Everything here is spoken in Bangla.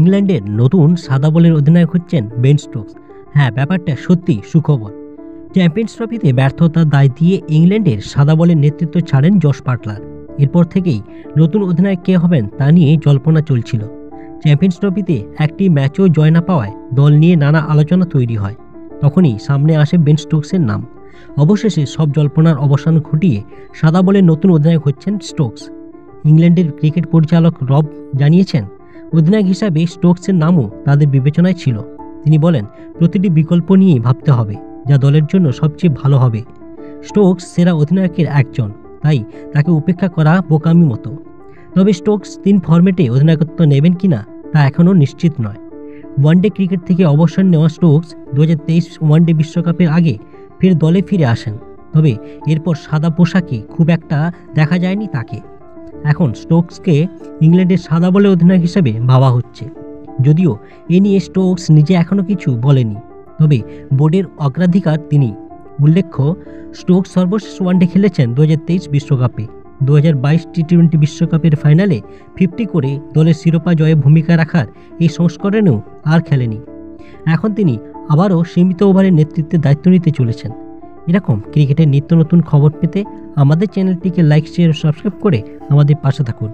ইংল্যান্ডের নতুন সাদা বলের অধিনায়ক হচ্ছেন বেন স্টোকস। হ্যাঁ, ব্যাপারটা সত্যি সুখবর। চ্যাম্পিয়ন্স ট্রফিতে ব্যর্থতার দায় দিয়ে ইংল্যান্ডের সাদা বলের নেতৃত্ব ছাড়েন জস বাটলার। এরপর থেকেই নতুন অধিনায়ক কে হবেন তা নিয়ে জল্পনা চলছিল। চ্যাম্পিয়ন্স ট্রফিতে একটি ম্যাচও জয় না পাওয়ায় দল নিয়ে নানা আলোচনা তৈরি হয়। তখনই সামনে আসে বেন স্টোকসের নাম। অবশেষে সব জল্পনার অবসান ঘটিয়ে সাদা বলের নতুন অধিনায়ক হচ্ছেন স্টোকস। ইংল্যান্ডের ক্রিকেট পরিচালক রব জানিয়েছেন, অধিনায়ক হিসাবে স্টোকসের নামও তাদের বিবেচনায় ছিল। তিনি বলেন, প্রতিটি বিকল্প নিয়েই ভাবতে হবে, যা দলের জন্য সবচেয়ে ভালো হবে। স্টোকস সেরা অধিনায়কের একজন, তাই তাকে উপেক্ষা করা বোকামি মতো। তবে স্টোকস 3 ফরম্যাটে অধিনায়কত্ব নেবেন কিনা তা এখনও নিশ্চিত নয়। ওয়ানডে ক্রিকেট থেকে অবসর নেওয়া স্টোকস 2023 ওয়ানডে বিশ্বকাপের আগে ফের দলে ফিরে আসেন। তবে এরপর সাদা পোশাকে খুব একটা দেখা যায়নি তাকে। এখন স্টোকসকে ইংল্যান্ডের সাদা বলের অধিনায়ক হিসেবে ভাবা হচ্ছে। যদিও এ নিয়ে স্টোকস নিজে এখনও কিছু বলেনি, তবে বোর্ডের অগ্রাধিকার তিনি। উল্লেখ্য, স্টোকস সর্বশেষ ওয়ানডে খেলেছেন 2023 বিশ্বকাপে। 2022 টি-20 বিশ্বকাপের ফাইনালে 50 করে দলের শিরোপা জয়ে ভূমিকা রাখার এই সংস্করণেও আর খেলেনি। এখন তিনি আবারও সীমিত ওভারের নেতৃত্বের দায়িত্ব নিতে চলেছেন। এরকম ক্রিকেটের নিত্য নতুন খবর পেতে আমাদের চ্যানেলটিকে লাইক, শেয়ার ও সাবস্ক্রাইব করে আমাদের পাশে থাকুন।